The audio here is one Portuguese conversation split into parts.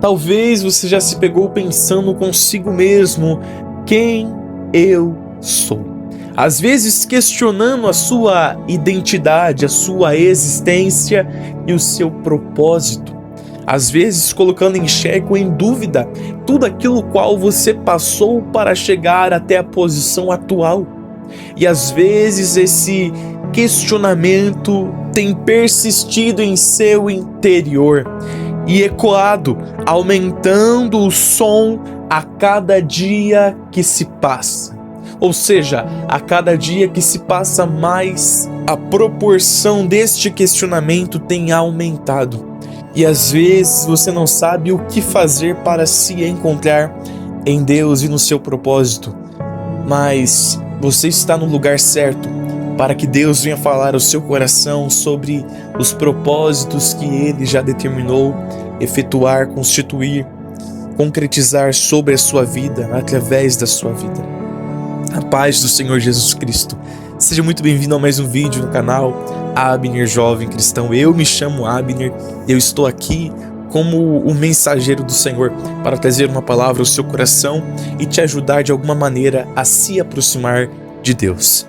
Talvez você já se pegou pensando consigo mesmo: quem eu sou? Às vezes questionando a sua identidade, a sua existência e o seu propósito. Às vezes colocando em xeque ou em dúvida tudo aquilo qual você passou para chegar até a posição atual. E às vezes esse questionamento tem persistido em seu interior e ecoado, aumentando o som a cada dia que se passa. Ou seja, a cada dia que se passa mais, a proporção deste questionamento tem aumentado. E às vezes você não sabe o que fazer para se encontrar em Deus e no seu propósito. Mas você está no lugar certo para que Deus venha falar ao seu coração sobre os propósitos que Ele já determinou efetuar, constituir, concretizar sobre a sua vida, através da sua vida. A paz do Senhor Jesus Cristo. Seja muito bem-vindo a mais um vídeo no canal Abner Jovem Cristão. Eu me chamo Abner e eu estou aqui como o mensageiro do Senhor para trazer uma palavra ao seu coração e te ajudar de alguma maneira a se aproximar de Deus.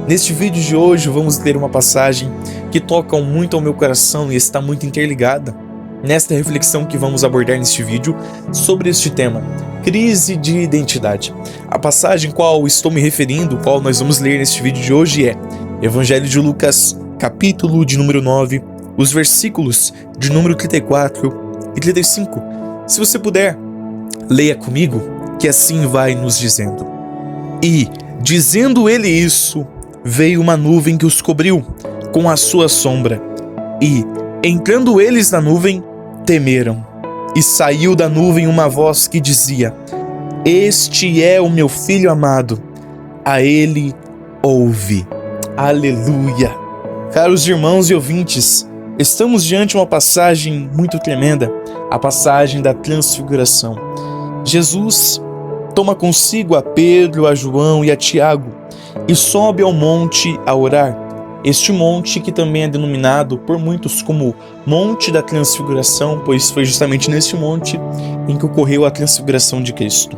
Neste vídeo de hoje vamos ler uma passagem que toca muito ao meu coração e está muito interligada nesta reflexão que vamos abordar neste vídeo sobre este tema, crise de identidade. A passagem qual estou me referindo, qual nós vamos ler neste vídeo de hoje é Evangelho de Lucas, capítulo de número 9, os versículos de número 34 e 35. Se você puder, leia comigo, que assim vai nos dizendo. E, dizendo ele isso, veio uma nuvem que os cobriu com a sua sombra. E, entrando eles na nuvem, temeram. E saiu da nuvem uma voz que dizia: Este é o meu filho amado, a ele ouve. Aleluia! Caros irmãos e ouvintes, estamos diante de uma passagem muito tremenda, a passagem da transfiguração. Jesus toma consigo a Pedro, a João e a Tiago e sobe ao monte a orar. Este monte que também é denominado por muitos como Monte da Transfiguração, pois foi justamente neste monte em que ocorreu a transfiguração de Cristo.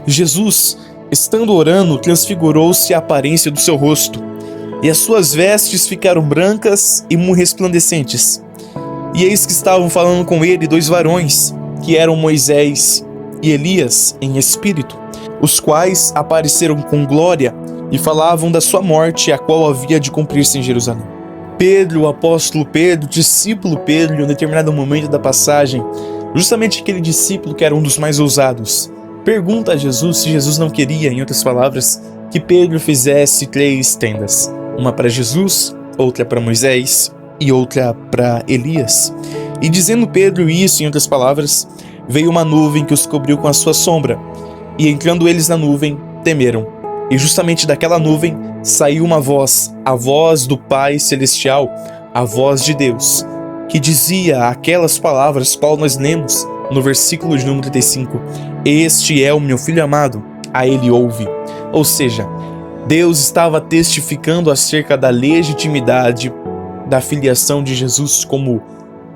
Jesus, estando orando, transfigurou-se a aparência do seu rosto, e as suas vestes ficaram brancas e muito resplandecentes. E eis que estavam falando com ele dois varões, que eram Moisés e Elias em espírito, os quais apareceram com glória e falavam da sua morte, a qual havia de cumprir-se em Jerusalém. Pedro, o apóstolo Pedro, discípulo Pedro, em um determinado momento da passagem, justamente aquele discípulo que era um dos mais ousados, pergunta a Jesus se Jesus não queria, em outras palavras, que Pedro fizesse 3 tendas. Uma para Jesus, outra para Moisés e outra para Elias. E dizendo Pedro isso, em outras palavras, veio uma nuvem que os cobriu com a sua sombra. E entrando eles na nuvem, temeram. E justamente daquela nuvem saiu uma voz, a voz do Pai Celestial, a voz de Deus, que dizia aquelas palavras qual nós lemos no versículo de número 35. Este é o meu filho amado, a ele ouve. Ou seja, Deus estava testificando acerca da legitimidade da filiação de Jesus como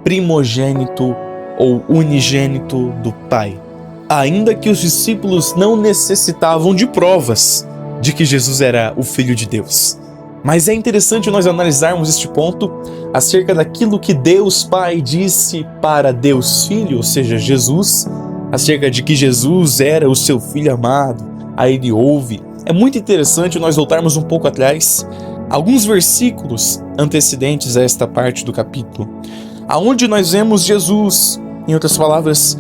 primogênito ou unigênito do Pai. Ainda que os discípulos não necessitavam de provas de que Jesus era o Filho de Deus. Mas é interessante nós analisarmos este ponto acerca daquilo que Deus Pai disse para Deus Filho, ou seja, Jesus, acerca de que Jesus era o seu Filho amado, a ele ouve. É muito interessante nós voltarmos um pouco atrás, alguns versículos antecedentes a esta parte do capítulo, aonde nós vemos Jesus, em outras palavras,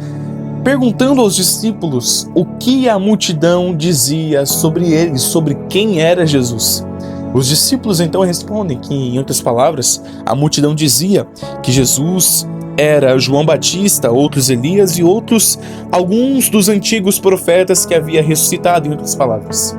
perguntando aos discípulos o que a multidão dizia sobre ele, sobre quem era Jesus. Os discípulos então respondem que, em outras palavras, a multidão dizia que Jesus era João Batista, outros Elias e outros, alguns dos antigos profetas que havia ressuscitado, em outras palavras.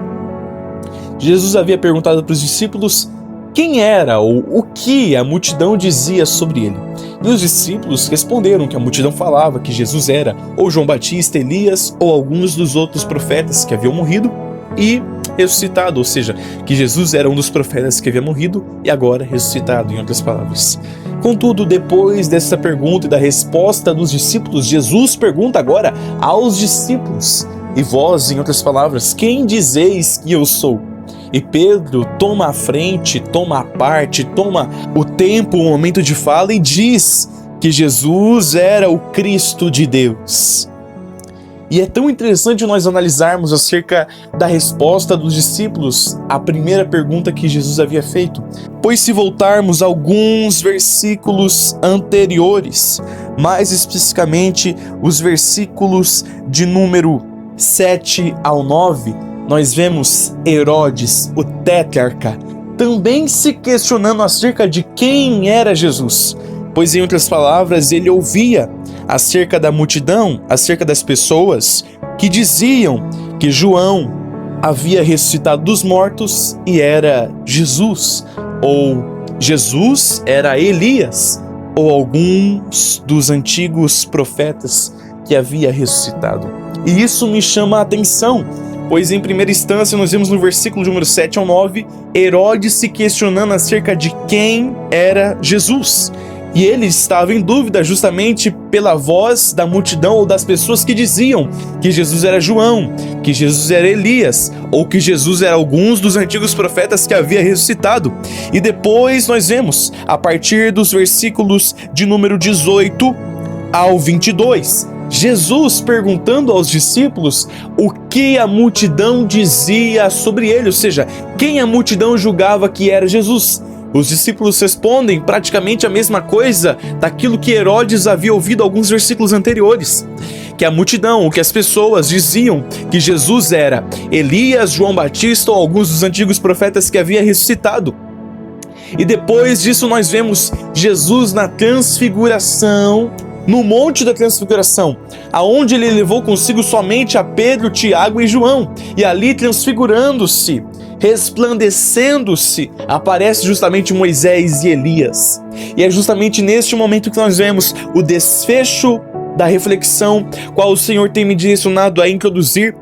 Jesus havia perguntado para os discípulos quem era ou o que a multidão dizia sobre ele. E os discípulos responderam que a multidão falava que Jesus era ou João Batista, Elias ou alguns dos outros profetas que haviam morrido e ressuscitado, ou seja, que Jesus era um dos profetas que havia morrido e agora ressuscitado, em outras palavras. Contudo, depois dessa pergunta e da resposta dos discípulos, Jesus pergunta agora aos discípulos: e vós, em outras palavras, quem dizeis que eu sou? E Pedro toma a frente, toma a parte, toma o tempo, o momento de fala e diz que Jesus era o Cristo de Deus. E é tão interessante nós analisarmos acerca da resposta dos discípulos à primeira pergunta que Jesus havia feito. Pois se voltarmos a alguns versículos anteriores, mais especificamente os versículos de número 7 ao 9, nós vemos Herodes, o tetrarca, também se questionando acerca de quem era Jesus. Pois, em outras palavras, ele ouvia acerca da multidão, acerca das pessoas que diziam que João havia ressuscitado dos mortos e era Jesus, ou Jesus era Elias, ou alguns dos antigos profetas que havia ressuscitado. E isso me chama a atenção, pois em primeira instância nós vemos no versículo número 7 ao 9, Herodes se questionando acerca de quem era Jesus. E ele estava em dúvida justamente pela voz da multidão ou das pessoas que diziam que Jesus era João, que Jesus era Elias, ou que Jesus era alguns dos antigos profetas que havia ressuscitado. E depois nós vemos, a partir dos versículos de número 18 ao 22, Jesus perguntando aos discípulos o que a multidão dizia sobre ele, ou seja, quem a multidão julgava que era Jesus. Os discípulos respondem praticamente a mesma coisa daquilo que Herodes havia ouvido alguns versículos anteriores, que a multidão, que as pessoas diziam que Jesus era Elias, João Batista ou alguns dos antigos profetas que havia ressuscitado. E depois disso nós vemos Jesus na transfiguração, no Monte da Transfiguração, aonde ele levou consigo somente a Pedro, Tiago e João, e ali transfigurando-se, resplandecendo-se, aparece justamente Moisés e Elias. E é justamente neste momento que nós vemos o desfecho da reflexão, qual o Senhor tem me direcionado a introduzir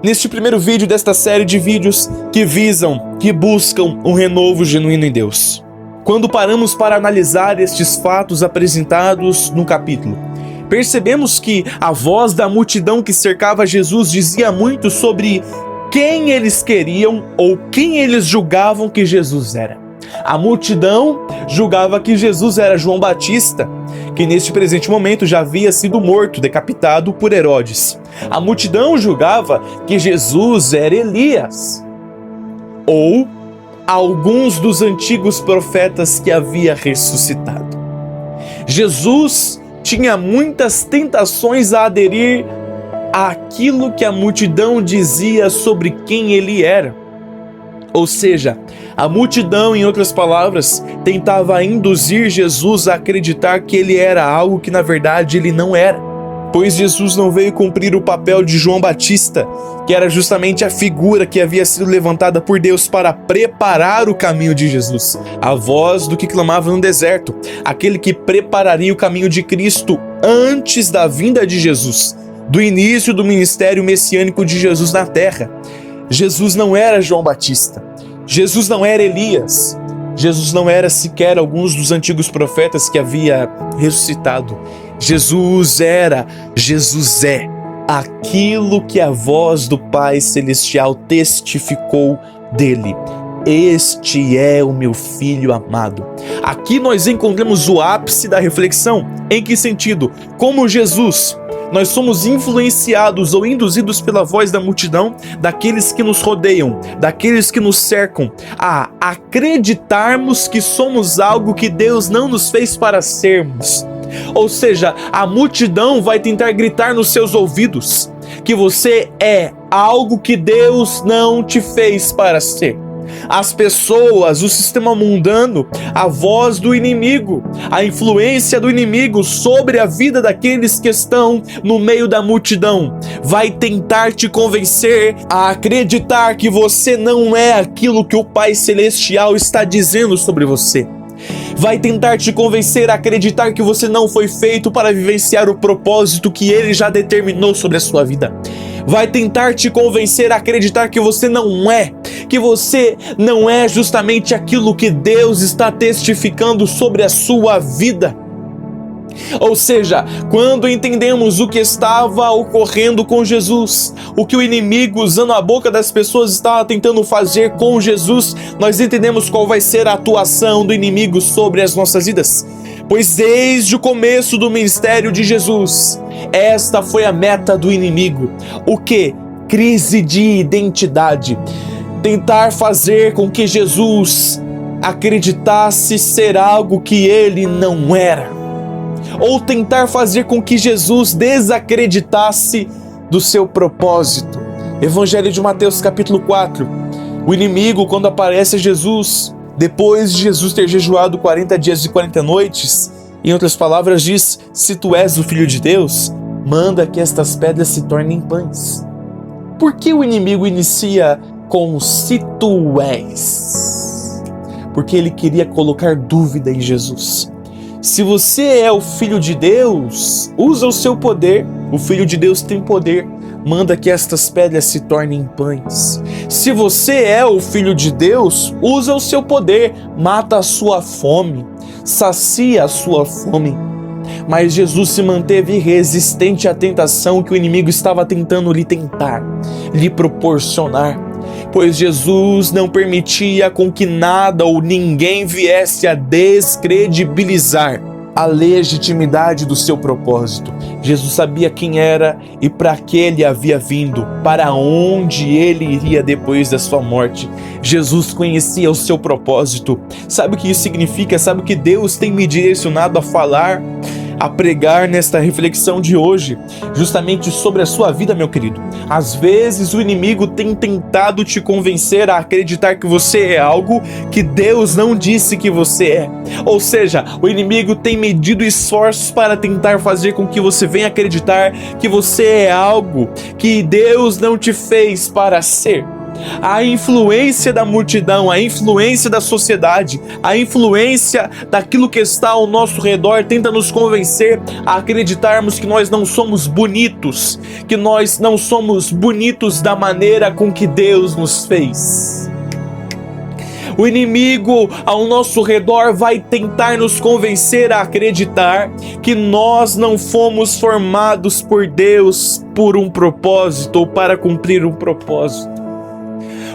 neste primeiro vídeo desta série de vídeos que visam, que buscam um renovo genuíno em Deus. Quando paramos para analisar estes fatos apresentados no capítulo, percebemos que a voz da multidão que cercava Jesus dizia muito sobre quem eles queriam ou quem eles julgavam que Jesus era. A multidão julgava que Jesus era João Batista, que neste presente momento já havia sido morto, decapitado por Herodes. A multidão julgava que Jesus era Elias, ou alguns dos antigos profetas que havia ressuscitado. Jesus tinha muitas tentações a aderir àquilo que a multidão dizia sobre quem ele era. Ou seja, a multidão, em outras palavras, tentava induzir Jesus a acreditar que ele era algo que na verdade ele não era. Pois Jesus não veio cumprir o papel de João Batista, que era justamente a figura que havia sido levantada por Deus para preparar o caminho de Jesus. A voz do que clamava no deserto, aquele que prepararia o caminho de Cristo antes da vinda de Jesus, do início do ministério messiânico de Jesus na terra. Jesus não era João Batista, Jesus não era Elias, Jesus não era sequer alguns dos antigos profetas que havia ressuscitado. Jesus é aquilo que a voz do Pai Celestial testificou dele. Este é o meu Filho amado. Aqui nós encontramos o ápice da reflexão. Em que sentido? Como Jesus, nós somos influenciados ou induzidos pela voz da multidão, daqueles que nos rodeiam, daqueles que nos cercam, a acreditarmos que somos algo que Deus não nos fez para sermos. Ou seja, a multidão vai tentar gritar nos seus ouvidos que você é algo que Deus não te fez para ser. As pessoas, o sistema mundano, a voz do inimigo, a influência do inimigo sobre a vida daqueles que estão no meio da multidão, vai tentar te convencer a acreditar que você não é aquilo que o Pai Celestial está dizendo sobre você. Vai tentar te convencer a acreditar que você não foi feito para vivenciar o propósito que Ele já determinou sobre a sua vida. Vai tentar te convencer a acreditar que você não é que você não é justamente aquilo que Deus está testificando sobre a sua vida. Ou seja, quando entendemos o que estava ocorrendo com Jesus, o que o inimigo, usando a boca das pessoas, estava tentando fazer com Jesus, nós entendemos qual vai ser a atuação do inimigo sobre as nossas vidas. Pois desde o começo do ministério de Jesus, esta foi a meta do inimigo. O quê? Crise de identidade. Tentar fazer com que Jesus acreditasse ser algo que ele não era. Ou tentar fazer com que Jesus desacreditasse do seu propósito. Evangelho de Mateus capítulo 4. O inimigo, quando aparece a Jesus, depois de Jesus ter jejuado 40 dias e 40 noites, em outras palavras diz: se tu és o Filho de Deus, manda que estas pedras se tornem pães. Por que o inimigo inicia com se tu és? Porque ele queria colocar dúvida em Jesus. Se você é o Filho de Deus, usa o seu poder. O Filho de Deus tem poder. Manda que estas pedras se tornem pães. Se você é o Filho de Deus, usa o seu poder. Mata a sua fome. Sacia a sua fome. Mas Jesus se manteve resistente à tentação que o inimigo estava tentando lhe proporcionar. Pois Jesus não permitia com que nada ou ninguém viesse a descredibilizar a legitimidade do seu propósito. Jesus sabia quem era e para que ele havia vindo, para onde ele iria depois da sua morte. Jesus conhecia o seu propósito. Sabe o que isso significa? Sabe o que Deus tem me direcionado a falar, a pregar nesta reflexão de hoje, justamente sobre a sua vida, meu querido? Às vezes o inimigo tem tentado te convencer a acreditar que você é algo que Deus não disse que você é. Ou seja, o inimigo tem medido esforços para tentar fazer com que você venha acreditar que você é algo que Deus não te fez para ser. A influência da multidão, a influência da sociedade, a influência daquilo que está ao nosso redor tenta nos convencer a acreditarmos que nós não somos bonitos, que nós não somos bonitos da maneira com que Deus nos fez. O inimigo ao nosso redor vai tentar nos convencer a acreditar que nós não fomos formados por Deus por um propósito ou para cumprir um propósito.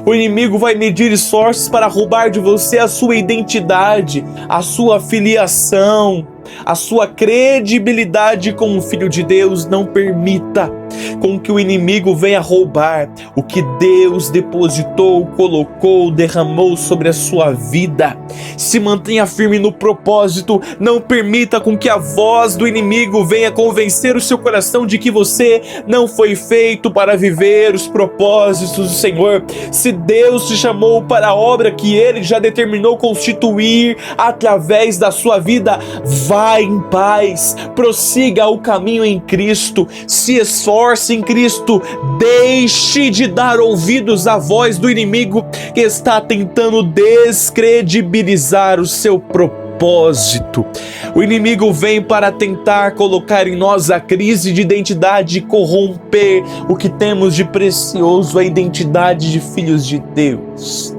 O inimigo vai medir esforços para roubar de você a sua identidade, a sua filiação, a sua credibilidade como filho de Deus. Não permita com que o inimigo venha roubar o que Deus depositou, colocou, derramou sobre a sua vida. Se mantenha firme no propósito. Não permita com que a voz do inimigo venha convencer o seu coração de que você não foi feito para viver os propósitos do Senhor. Se Deus te chamou para a obra que Ele já determinou constituir através da sua vida, vá em paz, prossiga o caminho em Cristo, se esforce em Cristo, deixe de dar ouvidos à voz do inimigo que está tentando descredibilizar o seu propósito. O inimigo vem para tentar colocar em nós a crise de identidade e corromper o que temos de precioso, a identidade de filhos de Deus.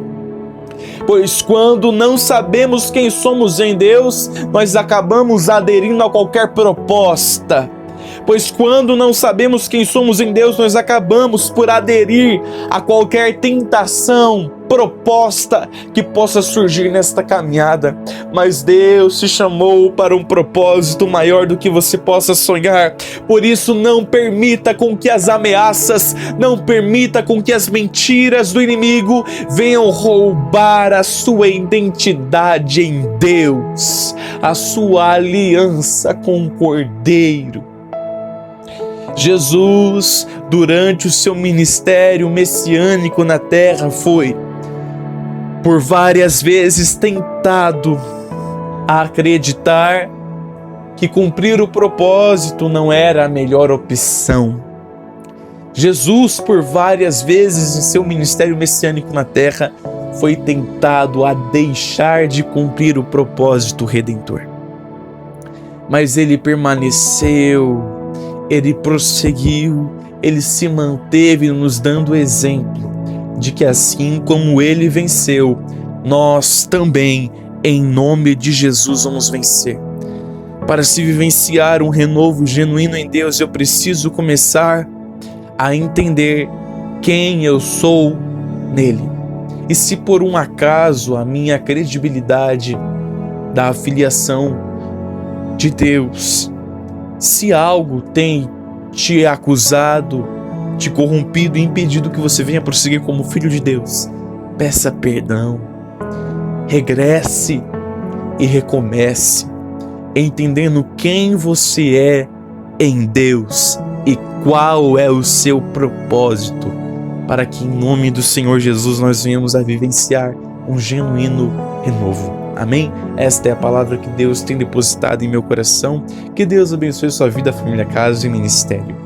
Pois quando não sabemos quem somos em Deus, nós acabamos aderindo a qualquer proposta. Pois quando não sabemos quem somos em Deus, nós acabamos por aderir a qualquer tentação, proposta que possa surgir nesta caminhada. Mas Deus te chamou para um propósito maior do que você possa sonhar. Por isso, não permita com que as ameaças, não permita com que as mentiras do inimigo venham roubar a sua identidade em Deus, a sua aliança com o Cordeiro. Jesus, durante o seu ministério messiânico na terra, foi por várias vezes tentado a acreditar que cumprir o propósito não era a melhor opção. Jesus, por várias vezes em seu ministério messiânico na terra, foi tentado a deixar de cumprir o propósito redentor. Mas ele permaneceu, ele prosseguiu, ele se manteve nos dando exemplo de que assim como ele venceu, nós também, em nome de Jesus, vamos vencer. Para se vivenciar um renovo genuíno em Deus, eu preciso começar a entender quem eu sou nele. E se por um acaso a minha credibilidade da afiliação de Deus, se algo tem te acusado, te corrompido e impedido que você venha prosseguir como filho de Deus, peça perdão, regresse e recomece, entendendo quem você é em Deus e qual é o seu propósito, para que em nome do Senhor Jesus nós venhamos a vivenciar um genuíno renovo. Amém? Esta é a palavra que Deus tem depositado em meu coração. Que Deus abençoe sua vida, família, casa e ministério.